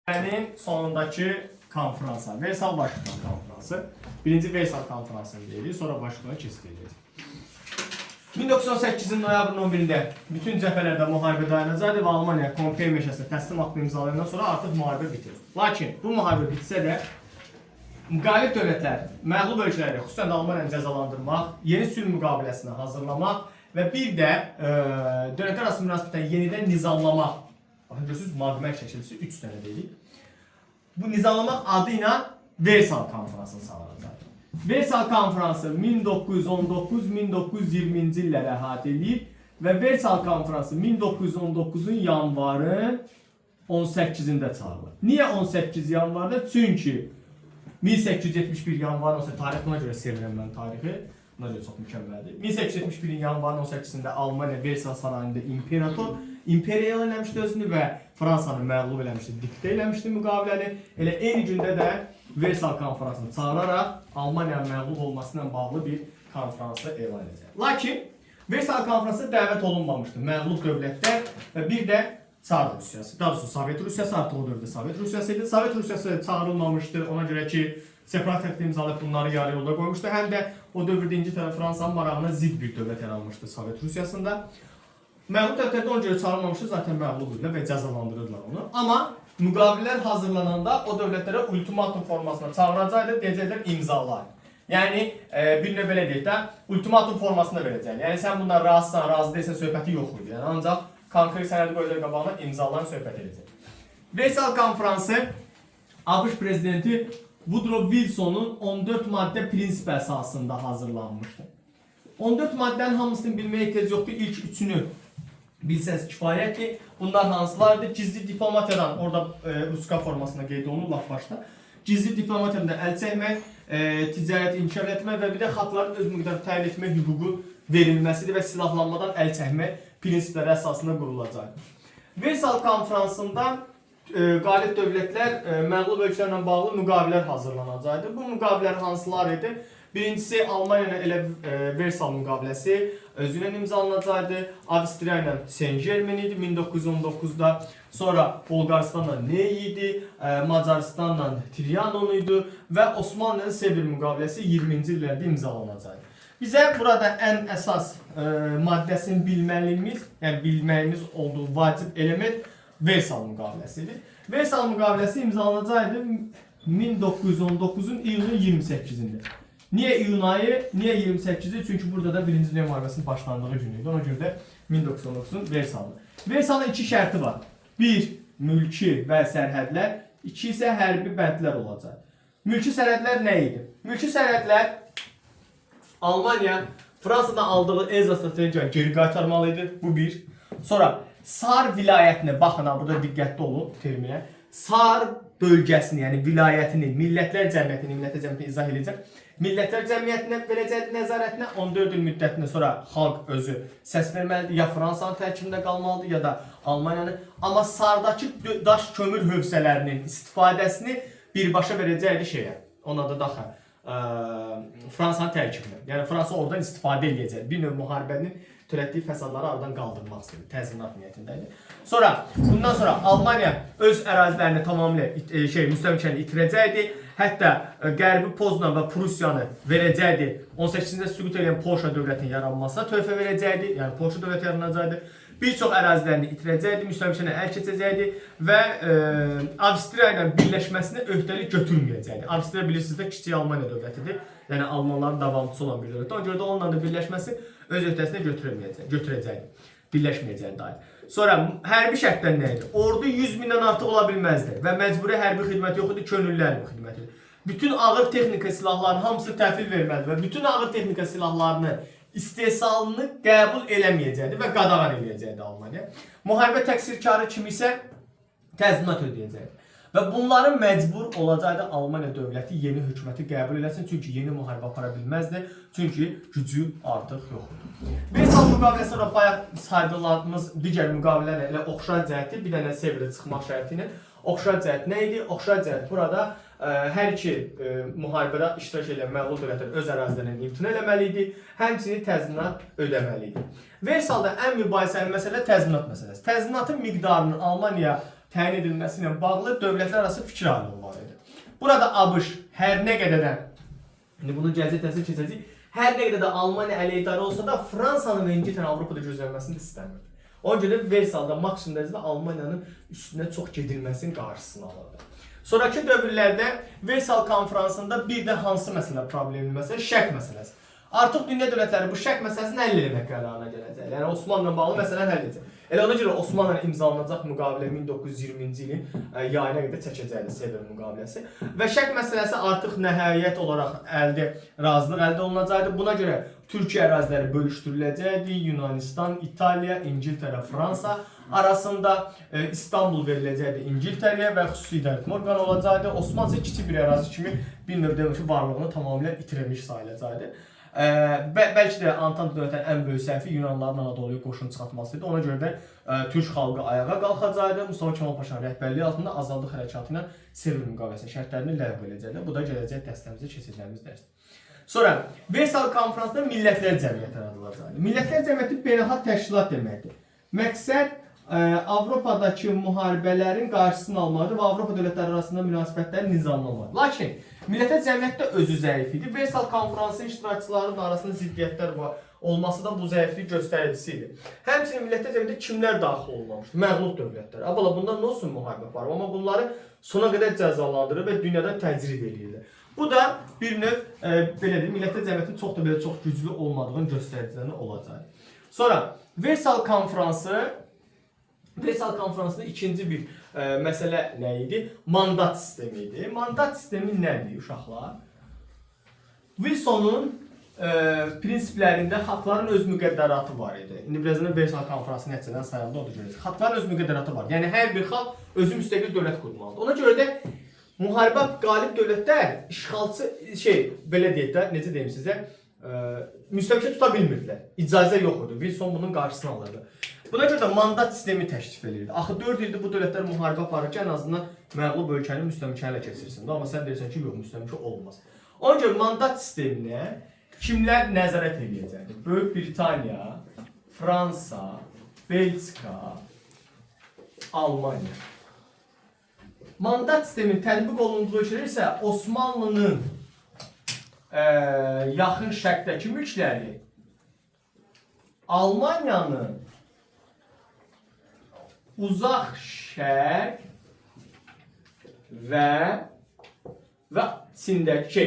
Müharibənin sonundakı konferansa, Versal Washington konferansı. Birinci Versal konferansını deyirik, sonra Washington'a keçiriləcək. 1918-in noyabrın 11-də bütün cəbhələrdə müharibə dayanacaqdı və Almaniya Konfer meşəsində təslim haqqını imzalayandan sonra artıq müharibə bitir. Lakin bu müharibə bitsə də müqavilə dövlətlər məğlub ölkələri, xüsusən də Almaniyanı cəzalandırmaq, yeni sülh müqaviləsinə hazırlamaq və bir də dövlətlər arası münasibətləri yenidən nizamlamaq. Baxın görürsünüz, müqavilə şəkilçisi 3 dənə deyilik. Bu nizamlamaq adı ilə Versal konferansını sağlayacaq. Versal konferansı 1919-1920-ci illəri əhatə edir və Versal konferansı 1919-un yanvarın 18-də çağırılır. Niyə 18 yanvarda? Çünki 1871 yanvarın 18 tarixi buna görə sevirəm mən tarixi. Buna görə çox mükəmməldir. 1871-in yanvarın 18-də Almaniya Versal sarayında imperiya eləmişdi özünü və Fransanı məğlub eləmişdi, diktə eləmişdi müqaviləni. Elə eyni gündə də Versal konferansını çağıraraq Almaniyanın məğlub olmasıyla bağlı bir konferansı elan edəcək. Lakin Versal konferansı dəvət olunmamışdı məğlub dövlətlər və bir də Çar Rusiyası, daha doğrusu Sovet Rusiyası, artıq o dövrdə Sovet Rusiyası idi. Sovet Rusiyası çağırılmamışdı, ona görə ki separat həftə imzalayıb bunları yarı yolda qoymuşdu. Həm də o dövrdə İngiltərə Fransanın marağına zidd bir dövlət yaranmışdı Sovet Rusiyasında. Məğlub dövlətlərdə ona görə çağırılmamışdı, zaten məğlub idilər və cəzalandırırdılar onu. Amma müqavilələr hazırlananda o dövlətlərə ultimatum formasına çağıracaqdı, deyəcəklər imzalayın. Yəni bir növ belə deyək də, ultimatum formasını verəcək. Yəni sən bundan razısan, razı deyilsən söhbəti yox idi. Yəni ancaq konkret sənədi qoyacaq qabağına imzalarını söhbət edəcək. Versal konferansı ABŞ prezidenti Woodrow Wilson'un 14 maddə prinsip əsasında hazırlanmışdı. 14 maddənin hamısını bilməyə ehtiyac yoxdur. İlk üçünü bilsəniz kifayətdir. Bunlar hansılardır? Gizli diplomatiyadan, orada Ruska formasında qeyd olunur laf başda. Gizli diplomatiyadan əl çəkmək, ticarəti inkar etmək və bir də xalqların öz miqdarı təyin etmək hüququ verilməsidir və silahlanmadan əl çəkmək prinsipləri əsasında qurulacaq. Versal konferansında qalib dövlətlər məğlub ölkələrlə bağlı müqavilələr hazırlanacaqdı. Bu müqavilələr hansılar idi? Birincisi Almaniya ilə Versal müqaviləsi özü ilə imzalanacaqdı. Avstriya ilə Saint-Germain idi 1919-da. Sonra Bolqaristanla Ney idi, Macarıstanla Trianon idi və Osmanlı ilə Sevr müqaviləsi 20-ci illərdə imzalanacaqdı. Bizə burada ən əsas maddəsini bilməyimiz olduğu vacib element Versal müqaviləsidir. Versal müqaviləsi imzalanacaqdı 1919-un iyunun 28-də. Niyə iyun ayı, niyə 28-i? Çünki burada da 1-ci Dünya müharibəsinin başlandığı gün idi. Ona görə də 1919-un Versal'ı. Versal'ın 2 şərti var. 1. Mülki və sərhədlər. 2 isə hərbi bəndlər olacaq. Mülki sərhədlər nə idi? Mülki sərhədlər Almaniya Fransadan aldığı Elzas stratejiyanı geri qaytarmalı idi. Bu bir. Sonra Sar vilayətini, baxın burada diqqətli olun terminə. Sar bölgəsini, yəni vilayətini, millətlər cəmiyyətini izah edəcək. Millətlər cəmiyyətinə verəcək nəzarətinə 14 il müddətindən sonra xalq özü səs verməlidir. Ya Fransanın tərkibində qalmalıdır, ya da Almaniyanın. Amma Sardakı daş kömür hövzələrinin istifadəsini birbaşa verəcəkdi şeyə. Ona da daxil Fransanın tərkibində. Yəni Fransa oradan istifadə edəcək. Bir növ müharibənin törətdiyi fəsadları aradan qaldırmaq istəyir, təzminat niyyətindədir. Sonra, bundan sonra Almaniya öz ərazilərini tamamilə müstəmləkəni itirəcəkdi. Hətta Qərbi Poznan və Prusiyanı verəcəkdi. 18-ci süqut edən Polşa dövlətinin yaranmasına töhfə verəcəkdi. Yəni Polşa dövləti yaranacaqdı. Bir çox ərazilərini itirəcəkdi, müstəmləkəni əl keçəcəkdi və Avstriya ilə birləşməsinə öhdəlik götürməyəcəkdi. Avstriya bilirsiniz də kiçik Almaniya dövlətidir. Yəni Almanların davamçısı olan bir dövlətdir. Ona görə də onunla da birləşməsi öz öhdəsinə götürəcəkdi. Birləşməyəcəyini dair. Sonra hərbi şərtlər nə idi? Ordu 100 mindən artıq ola bilməzdi və məcburi hərbi xidmət yox idi, könüllü hərbi xidmət idi. Bütün ağır texnika silahlarının hamısı təhvil verməlidir və bütün ağır texnika silahlarını istehsalını qəbul eləməyəcəkdi və qadağan eləyəcəkdi Almaniya. Müharibə təqsirkarı kimi isə təzminat ödəyəcəkdi. Və bunların məcbur olacaqdı Almaniya dövləti yeni hökuməti qəbul eləsin, çünki yeni müharibə apara bilməzdi, çünki gücü artıq yoxdur. Versal müqaviləsi ilə bayaq saydığımız digər müqavilələrlə elə oxşar cəhətdir, bir dənə Sevrə çıxmaq şərti ilə. Oxşar cəhət nə idi? Oxşar cəhət burada hər iki müharibədə iştirak edən məğlub dövlətlər öz ərazilərindən imtina eləməli idi, həmçinin təzminat ödəməli idi. Versalda ən mübahisəli məsələ təzminat məsələsi. Təzminatın miqdarının Almaniya təyin edilməsi ilə bağlı dövlətlər arası fikir ayrılığı var idi. Burada ABŞ hər nə qədər də, indi bunu gələcək təsir keçəcək, hər nə qədər də Almaniya əleyhdarı olsa da Fransanın və İngiltərə Avropada gözlənməsini istəmirdi. Ona görə Versalda maksimum dərəcədə Almaniyanın üstünə çox gedilməsinin qarşısını alırdı. Sonraki dövrlərdə Versal konferansında bir də hansı məsələ problemli məsələ? Şərq məsələsi. Artıq dünya dövlətləri bu şərq məsələsini həll etmək qərarına gələcək. Yəni Osmanlıla bağlı məsələni həll edəcək. Elə ona görə Osmanlıla imzalanacaq müqavilə 1920-ci ilin yayına qədər çəkəcəkdir Sevr müqaviləsi. Və şərq məsələsi artıq nəhayət olaraq razılıq əldə olunacaqdı. Buna görə Türkiyə əraziləri bölüşdürüləcəkdi. Yunanistan, İtaliya, İngiltərə, Fransa arasında İstanbul veriləcəkdi İngiltərəyə və xüsusi idarəetmə orqanı olacaqdı. Osmanlı kiçik bir ərazi kimi bir növ demək ki, varlığını tamamilə itirmiş sayılacaqdı. Bəlkə də Antant dövlətinin ən böyük səhvi Yunanlıların Anadoluya qoşun çıxartmasıydı. Ona görə də Türk xalqı ayağa qalxacaqdı. Mustafa Kemal Paşanın rəhbərliyi altında azadlıq hərəkatı ilə Sevr müqaviləsinin şərtlərini ləğv edəcəkdi. Bu da gələcək dəstəmizdə keçəcəyimiz dərsdir. Sonra Versal konferansında Millətlər Cəmiyyəti yaradılacaqdı. Millətlər Cəmiyyəti beynəlxalq təşkilat deməkdir. Məqsəd Avropadakı müharibələrin qarşısını almaqdır və Avropa dövlətləri arasında münasibətləri nizamlamadır. Lakin Millətlər Cəmiyyəti də özü zəif idi. Versal konferansının iştirakçılarının arasında ziddiyyətlər olması da bu zəiflik göstəricisi idi. Həmçinin Millətlər Cəmiyyətində kimlər daxil olmamışdı? Məğlub dövlətlər. Bundan nə olsun müharibə aparıb? Amma bunları sona qədər cəzalandırır və dünyada təcrid edirlər. Bu da bir növ belə deyim, Millətlər Cəmiyyətinin çox da belə çox güclü olmadığının göstəricilərini olacaq. Sonra Versal konferansında ikinci bir məsələ nə idi? Mandat sistemi idi. Mandat sistemi nədir uşaqlar? Wilsonun prinsiplərində xalqların öz müqəddəratı var idi. İndi birazdan Versal konferansının nəticələrindən sayıldı, o da görəcək. Xalqların öz müqəddəratı var. Yəni hər bir xalq özü müstəqil dövlət qurmalıdır. Ona görə də müharibə qalib dövlətlər işğalçı belə deyək də, necə deyim sizə, müstəmləkə tuta bilmirdilər. İcazə yox idi. Wilson bunun qarşısını alırdı. Buna görə də mandat sistemi təklif edirdi. Axı 4 ildir bu dövlətlər müharibə aparır ki, ən azından məğlub ölkəni müstəmləkə ilə keçirsin. Amma sən deyirsən ki, yox, müstəmləkə olmaz. Ona görə mandat sisteminə kimlər nəzarət edəcəkdir? Böyük Britaniya, Fransa, Belçika, Almaniya. Mandat sistemin tətbiq olunduğu ölkələr isə Osmanlının yaxın şərqdəki mülkləri, Almaniyanın uzaq şərq və Çindəki,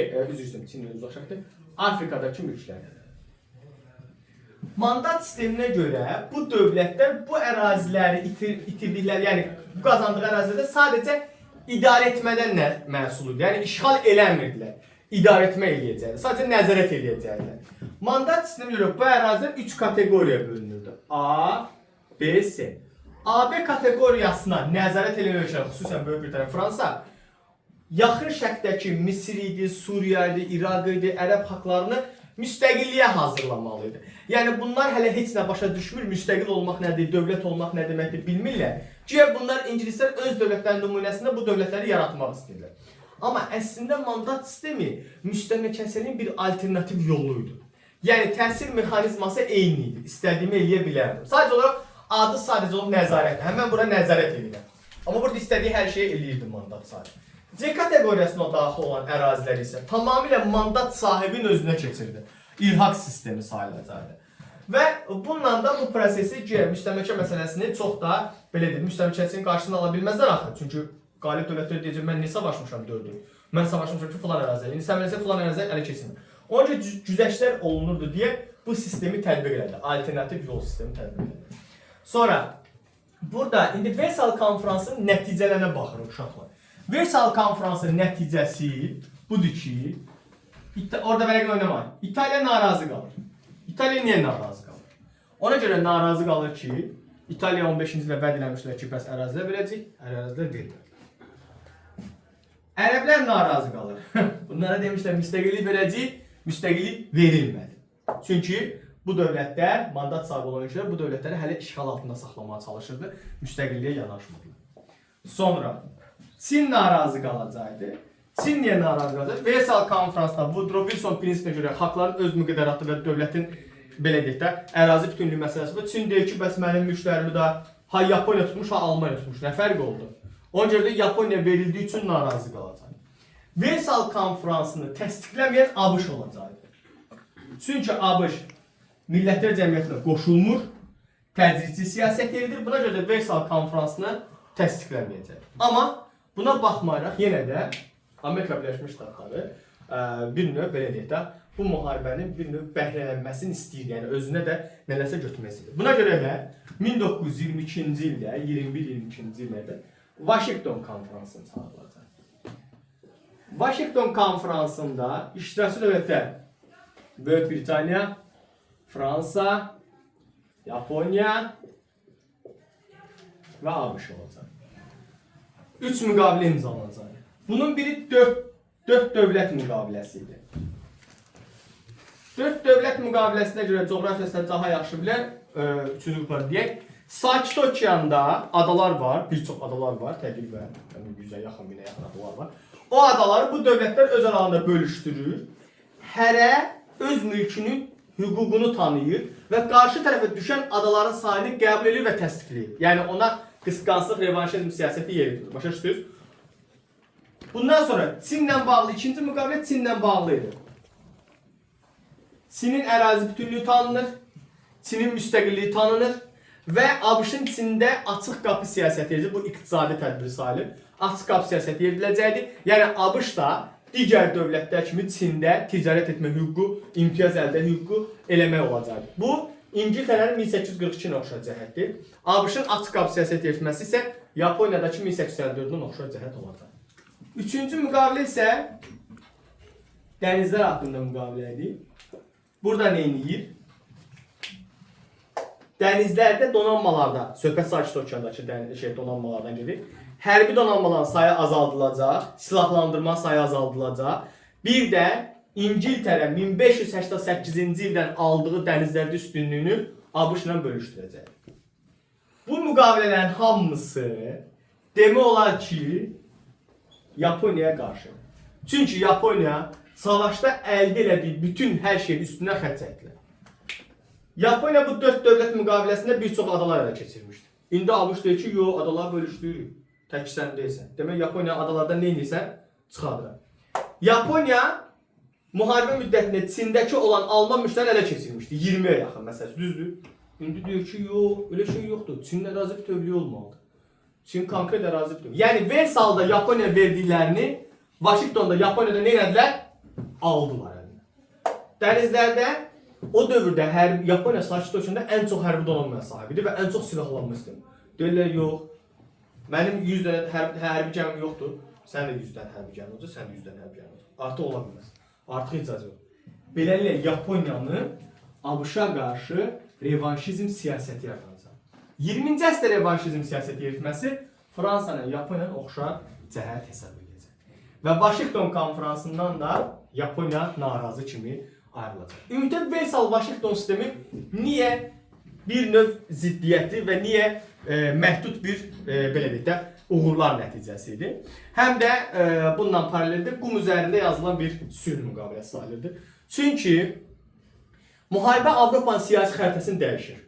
Çində uzaq şərqdir, Afrikadakı mülkləri. Mandat sisteminə görə bu dövlətlər bu əraziləri itirdikləri, yəni bu qazandığı ərazilərdə sadəcə idarə etmədən məsuldur. Yəni işğal eləmirdilər. İdarə etmə eləyəcəklər. Sadəcə nəzarət eləyəcəklər. Mandat sisteminə görə bu ərazilər 3 kateqoriyaya bölünürdü. A, B, C. AB kateqoriyasına nəzarət eləyən ölkələr, xüsusən Böyük Britaniya, Fransa, yaxın şərqdəki Misir idi, Suriya idi, İraq idi, ərəb xalqlarını müstəqilliyə hazırlamalı idi. Yəni bunlar hələ heç nə başa düşmür, müstəqil olmaq nədir, dövlət olmaq nə deməkdir bilmirlər. Güya bunlar ingilislər öz dövlətlərinin nümunəsində bu dövlətləri yaratmaq istəyirlər. Amma əslində mandat sistemi müstəmləkəçiliyin bir alternativ yolu idi. Yəni təsir mexanizması eyni idi. İstədiyimi eləyə bilərdim. Sadəcə olaraq adı sadəcə olub nəzarətdir. Həmən bura nəzarət edirəm. Amma burada istədiyi hər şeyi eləyirdi mandat sahibi. C kateqoriyasına daxil olan ərazilər isə tamamilə mandat sahibinin özünə keçirdi. İlhaq sistemi sayılacaqdı. Və bununla da bu prosesi müstəmləkə məsələsini çox da belə deyim, müstəmləkəçinin qarşısını ala bilməzlər axı. Çünki qalib dövlətlər deyəcək, mən niyə savaşmışam 4 il? Mən savaşmışam ki, filan əraziyə. İndi sən bilirsən, filan əraziyə ələ keçirmir. Ona görə güzəştlər olunurdu deyə bu sistemi tətbiq elədi. Alternativ yol sistemi tətbiq elədi. Sonra burada indi Versal konferansının nəticələrinə baxırıq uşaqlar. Versal konferansının nəticəsi budur ki, orada vərəqlə oynamayın. İtaliya narazı qalır. İtaliya niyə narazı qalır? Ona görə narazı qalır ki, İtaliya 15-ci ildə vəd eləmişlər ki, bəs ərazilər verəcək, ərazilər vermir. Ərəblər narazı qalır. Bunlara demişlər, müstəqillik verəcək, müstəqillik verilmədi. Çünki bu dövlətlər, mandat sahibi olan ölkələr bu dövlətləri hələ işğal altında saxlamaya çalışırdı, müstəqilliyə yanaşmırdı. Sonra Çin narazı qalacaqdı. Çin niyə narazı qalacaq? Versal konferansda Woodrow Wilson prinsipinə görə xalqların öz müqəddəratı və dövlətin belə deyək də ərazi bütünlüyü məsələsi var. Çin deyir ki, bəs mənim mülklərimi də Ha Yaponiya tutmuş, ha Almaniya tutmuş. Nə fərq oldu? Ona görə də Yaponiya verildiyi üçün narazı qalacaq. Versal konferansını təsdiqləməyən ABŞ olacaqdı. Çünki ABŞ Millətlər Cəmiyyətinə qoşulmur, tədrici siyasət yeridir. Buna görə də Versal konferansını təsdiqləməyəcək. Amma buna baxmayaraq yenə də Amerika Birləşmiş Ştatları bir növ belə deyək də bu müharibənin bir növ bəhrələnməsini istəyir, yəni özünə də nələrsə götürməsidir. Buna görə də 1922-ci ildə, 21-22-ci illərdə Washington konferansını çağırılacaq. Washington konferansında iştirakçı dövlətlər Böyük Britaniya, Fransa, Yaponiya və ABŞ olacaq. 3 müqavilə imzalanacaq. Bunun biri 4 dövlət müqaviləsi idi. 4 dövlət müqaviləsinə görə coğrafiyasını daha yaxşı bilən 3-cü qruplar deyək. Sakit Okeanda adalar var, bir çox adalar var, təqribən 100-ə yaxın, 1000-ə yaxın adalar var. O adaları bu dövlətlər öz aralarında bölüşdürür. Hərə öz mülkünün hüququnu tanıyır və qarşı tərəfə düşən adaların sayını qəbul edir və təsdiqləyir. Yəni ona qısqanclıq, revanşizm siyasəti yeridir. Başa düşdünüz? Bundan sonra Çinlə bağlı ikinci müqavilə Çinlə bağlı idi. Çinin ərazi bütünlüyü tanınır, Çinin müstəqilliyi tanınır və ABŞ-ın Çində açıq qapı siyasəti edilir. Bu iqtisadi tədbir sayılır. Açıq qapı siyasəti yeridiləcəkdir. Yəni ABŞ da digər dövlətlər kimi Çində ticarət etmə hüququ, imtiyaz əldə hüququ eləmək olacaqdır. Bu İngiltərənin 1842-nə oxşar cəhətdir. ABŞ-ın açıq qapı siyasəti yeritməsi isə Yaponiyadakı 1854-ün oxşar cəhət olacaq. Üçüncü müqavilə isə dənizlər haqqında müqavilədir. Burada nə edir? Dənizlərdə donanmalarda, söhbət Sakit Okeandakı donanmalardan gedir. Hərbi donanmaların sayı azaldılacaq, silahlandırma sayı azaldılacaq. Bir də İngiltərə 1588-ci ildən aldığı dənizlərdə üstünlüyünü ABŞ-la bölüşdürəcək. Bu müqavilələrin hamısı demək olar ki, Yaponiyaya qarşı. Çünki Yaponiya savaşda əldə elədiyi bütün hər şeyin üstünə xərc çəkdilər. Yaponiya bu 4 dövlət müqaviləsində bir çox adalar ələ keçirmişdi. İndi ABŞ deyir ki, yox, adalar bölüşdürürük. Tək sən deyilsən. Demək Yaponiya adalardan nə edirsən? Çıxardır. Yaponiya müharibə müddətində Çindəki olan Alman mülkləri ələ keçirmişdi. 20-yə yaxın məsələn, düzdür? İndi deyir ki, yox, elə şey yoxdur. Çinin ərazi bütövlüyü olmalıdır. Çin konkret ərazi bütövlüyü. Yəni Versalda Yaponiya verdiklərini Washingtonda Yaponiyada nə edilər? Aldılar əlinə. Dənizlərdə o dövrdə Yaponiya Sakit Okeanda ən çox hərbi donanmaya sahibidir və ən çox silahlanma istəyir. Deyirlər, yox, mənim 100 dənə hərbi gəmim yoxdur. Sən də 100 dənə hərbi gəmin olacaq, sən də 100 dənə hərbi gəmin olacaq. Artıq ola bilməz. Artıq icazə yox. Beləliklə Yaponiyanın ABŞ-a qarşı revanşizm siyasəti yaranacaq. 20-ci əsrdə revanşizm siyasəti yeritməsi Fransanın Yaponiyanın oxşar cəhət hesab edəcək. Və Washington konferansından da Yaponiya narazı kimi ayrılacaq. Ümumiyyətlə Versal-Washington sistemi niyə bir növ ziddiyyətli və niyə məhdud bir belə deyək də uğurlar nəticəsidir. Həm də bununla paraleldə qum üzərində yazılan bir sülh müqaviləsi sayılırdı. Çünki müharibə Avropanın siyasi xəritəsini dəyişir.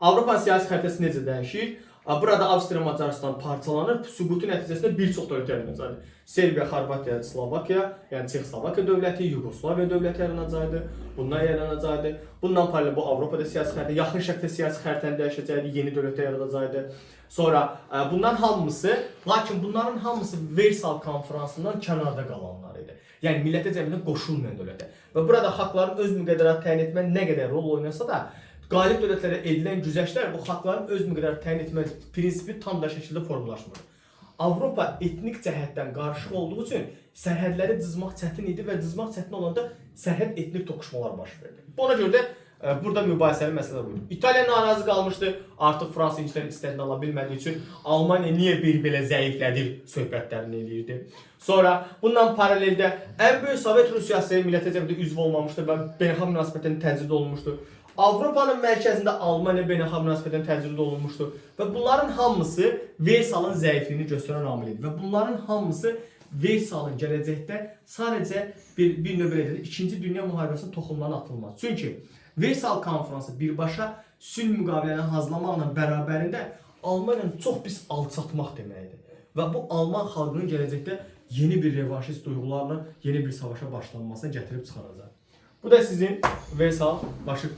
Avropanın siyasi xəritəsi necə dəyişir? Burada Avstriya, Macaristan parçalanır, süqutu nəticəsində bir çox dövlət yaranacaqdır. Serbiya, Xorvatiya, Slovakiya, yəni Çexoslovakiya dövləti, Yugoslaviya dövləti yaranacaqdır. Bunlar yaranacaqdır. Bundan paralel bu Avropada siyasi xəritə, yaxın şərqdə siyasi xəritəni dəyişəcəkdir, yeni dövlətlər yaradacaqdır. Sonra bunların hamısı, lakin bunların hamısı Versal konferansından kənarda qalanlar idi. Yəni Millətlər Cəmiyyətinə qoşulmayan dövlətlər. Və burada xalqların öz müqəddəratı təyin etmə nə qədər rol oynasa da, qalib dövlətlərə edilən güzəştlər bu xalqların öz müqəddəratı təyin etmə prinsipi tam da şəkildə formalaşmır. Avropa etnik cəhətdən qarışıq olduğu üçün sərhədləri cızmaq çətin idi və cızmaq çətin olanda sərhəd etnik toqquşmalar baş verdi. Ona görə də burada mübahisəli məsələ buydu. İtaliya narazı qalmışdı, artıq Fransa İngiltərə istədiyini ala bilmədiyi üçün Almaniya niyə bir belə zəiflədir söhbətlərini eləyirdi. Sonra bundan paraleldə ən böyük Sovet Rusiyası Millətlər Cəmiyyətində üzv olmamışdı və beynəlxalq münasibətlərin təcrid olunmuşdu. Avropanın mərkəzində Almaniya beynəlxalq münasibətlərin təcrid olunmuşdu və bunların hamısı Versalın zəifliyini göstərən amil idi və bunların hamısı Versalın gələcəkdə sadəcə bir növ belə deyil, 2-ci Dünya müharibəsinin toxumlarına atılmaz. Çünki Versal konferansı birbaşa sülh müqavilələrini hazırlamaqla bərabərində Almaniyanı çox pis alçatmaq deməkdir. Və bu Alman xalqının gələcəkdə yeni bir revanşist duyğularla yeni bir savaşa başlanmasına gətirib çıxaracaq. Bu da sizin Versal Vaşinqton